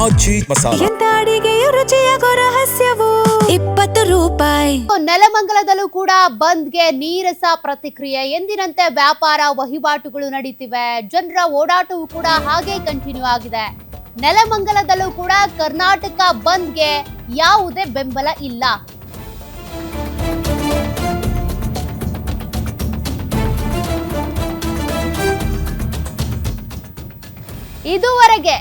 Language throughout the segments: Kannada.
ಆಚಿ ಮಸಾಲ. ಎಂತ ಅಡಿಗೆಯ ರುಚಿಯಾಗೋ ರಹಸ್ಯವು 20 ರೂಪಾಯಿ. ನೆಲಮಂಗಲದಲ್ಲೂ ಕೂಡ ಬಂದ್ಗೆ ನೀರಸ ಪ್ರತಿಕ್ರಿಯೆ. ಎಂದಿನಂತೆ ವ್ಯಾಪಾರ ವಹಿವಾಟುಗಳು ನಡೀತಿವೆ. ಜನರ ಓಡಾಟವೂ ಕೂಡ ಹಾಗೆ ಕಂಟಿನ್ಯೂ ಆಗಿದೆ. ನೆಲಮಂಗಲದಲ್ಲೂ ಕೂಡ ಕರ್ನಾಟಕ ಬಂದ್ಗೆ ಯಾವುದೇ ಬೆಂಬಲ ಇಲ್ಲ. ಇದುವರೆಗೆ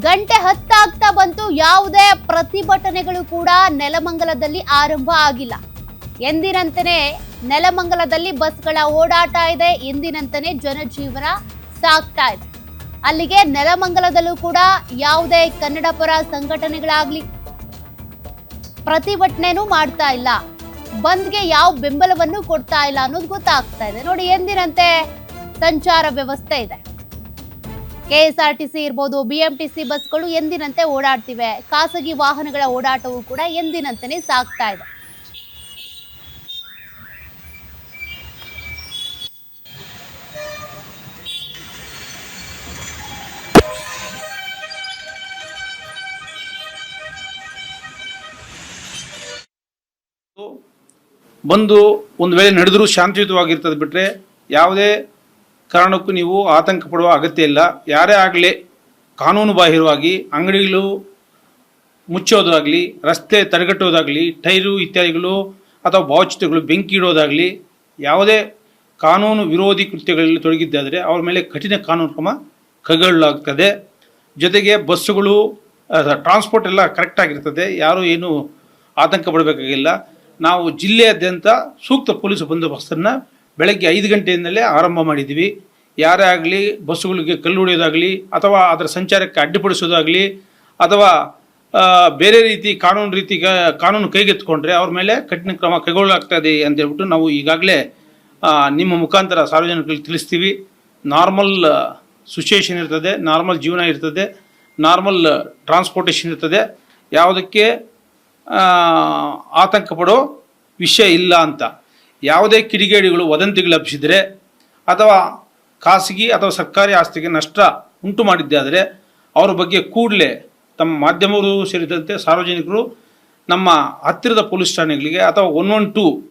ಗಂಟೆ 10 ಆಗ್ತಾ ಬಂತು, ಯಾವುದೇ ಪ್ರತಿಭಟನೆಗಳು ಕೂಡ ನೆಲಮಂಗಲದಲ್ಲಿ ಆರಂಭ ಆಗಿಲ್ಲ. ಎಂದಿನಂತೆಯೇ ನೆಲಮಂಗಲದಲ್ಲಿ ಬಸ್ಗಳ ಓಡಾಟ ಇದೆ, ಎಂದಿನಂತೆಯೇ ಜನಜೀವನ ಸಾಗ್ತಾ ಇದೆ. ಅಲ್ಲಿಗೆ ನೆಲಮಂಗಲದಲ್ಲೂ ಕೂಡ ಯಾವುದೇ ಕನ್ನಡ ಪರ ಸಂಘಟನೆಗಳಾಗ್ಲಿ ಪ್ರತಿಭಟನೆನೂ ಮಾಡ್ತಾ ಇಲ್ಲ, ಬಂದ್ಗೆ ಯಾವ ಬೆಂಬಲವನ್ನು ಕೊಡ್ತಾ ಇಲ್ಲ ಅನ್ನೋದು ಗೊತ್ತಾಗ್ತಾ ಇದೆ. ನೋಡಿ, ಎಂದಿನಂತೆ ಸಂಚಾರ ವ್ಯವಸ್ಥೆ ಇದೆ. KSRTC ಇರ್ಬೋದು, BMTC ಬಸ್ಗಳು ಎಂದಿನಂತೆ ಓಡಾಡ್ತಿವೆ. ಖಾಸಗಿ ವಾಹನಗಳ ಓಡಾಟವೂ ಕೂಡ ಎಂದಿನಂತೆಯೇ ಸಾಗ್ತಾ ಇದೆ. ಬಂದು ಒಂದು ವೇಳೆ ನಡೆದರೂ ಶಾಂತಿಯುತವಾಗಿರ್ತದೆ ಬಿಟ್ಟರೆ ಯಾವುದೇ ಕಾರಣಕ್ಕೂ ನೀವು ಆತಂಕ ಪಡುವ ಅಗತ್ಯ ಇಲ್ಲ. ಯಾರೇ ಆಗಲಿ ಕಾನೂನು ಬಾಹಿರವಾಗಿ ಅಂಗಡಿಗಳು ಮುಚ್ಚೋದಾಗಲಿ, ರಸ್ತೆ ತಡೆಗಟ್ಟೋದಾಗಲಿ, ಟೈರು ಇತ್ಯಾದಿಗಳು ಅಥವಾ ಭಾವಚಿತ್ರಗಳು ಬೆಂಕಿ ಇಡೋದಾಗಲಿ, ಯಾವುದೇ ಕಾನೂನು ವಿರೋಧಿ ಕೃತ್ಯಗಳಲ್ಲಿ ತೊಡಗಿದ್ದಾದರೆ ಅವರ ಮೇಲೆ ಕಠಿಣ ಕಾನೂನು ಕ್ರಮ ಕೈಗೊಳ್ಳಲಾಗ್ತದೆ. ಜೊತೆಗೆ ಬಸ್ಸುಗಳು ಟ್ರಾನ್ಸ್ಪೋರ್ಟ್ ಎಲ್ಲ ಕರೆಕ್ಟಾಗಿರ್ತದೆ, ಯಾರೂ ಏನು ಆತಂಕ ಪಡಬೇಕಾಗಿಲ್ಲ. ನಾವು ಜಿಲ್ಲೆಯಾದ್ಯಂತ ಸೂಕ್ತ ಪೊಲೀಸ್ ಬಂದೋಬಸ್ತನ್ನು ಬೆಳಗ್ಗೆ 5 ಗಂಟೆಯಿಂದಲೇ ಆರಂಭ ಮಾಡಿದ್ದೀವಿ. ಯಾರೇ ಆಗಲಿ ಬಸ್ಸುಗಳಿಗೆ ಕಲ್ಲು ಹೊಡೆಯೋದಾಗಲಿ ಅಥವಾ ಅದರ ಸಂಚಾರಕ್ಕೆ ಅಡ್ಡಿಪಡಿಸೋದಾಗಲಿ ಅಥವಾ ಬೇರೆ ರೀತಿ ಕಾನೂನು ಕೈಗೆತ್ತಿಕೊಂಡ್ರೆ ಅವ್ರ ಮೇಲೆ ಕಠಿಣ ಕ್ರಮ ಕೈಗೊಳ್ಳಲಾಗ್ತದೆ ಅಂತ ಹೇಳ್ಬಿಟ್ಟು ನಾವು ಈಗಾಗಲೇ ನಿಮ್ಮ ಮುಖಾಂತರ ಸಾರ್ವಜನಿಕರಿಗೆ ತಿಳಿಸ್ತೀವಿ. ನಾರ್ಮಲ್ ಸಿಚುಯೇಷನ್ ಇರ್ತದೆ, ನಾರ್ಮಲ್ ಜೀವನ ಇರ್ತದೆ, ನಾರ್ಮಲ್ ಟ್ರಾನ್ಸ್ಪೋರ್ಟೇಷನ್ ಇರ್ತದೆ, ಯಾವುದಕ್ಕೆ ಆತಂಕ ಪಡೋ ವಿಷಯ ಇಲ್ಲ ಅಂತ. ಯಾವುದೇ ಕಿಡಿಗೇಡಿಗಳು ವದಂತಿಗಳು ಹಬ್ಬಿಸಿದರೆ ಅಥವಾ ಖಾಸಗಿ ಅಥವಾ ಸರ್ಕಾರಿ ಆಸ್ತಿಗೆ ನಷ್ಟ ಉಂಟು ಮಾಡಿದ್ದಾದರೆ ಅವರ ಬಗ್ಗೆ ಕೂಡಲೇ ತಮ್ಮ ಮಾಧ್ಯಮಗಳು ಸೇರಿದಂತೆ ಸಾರ್ವಜನಿಕರು ನಮ್ಮ ಹತ್ತಿರದ ಪೊಲೀಸ್ ಠಾಣೆಗಳಿಗೆ ಅಥವಾ 112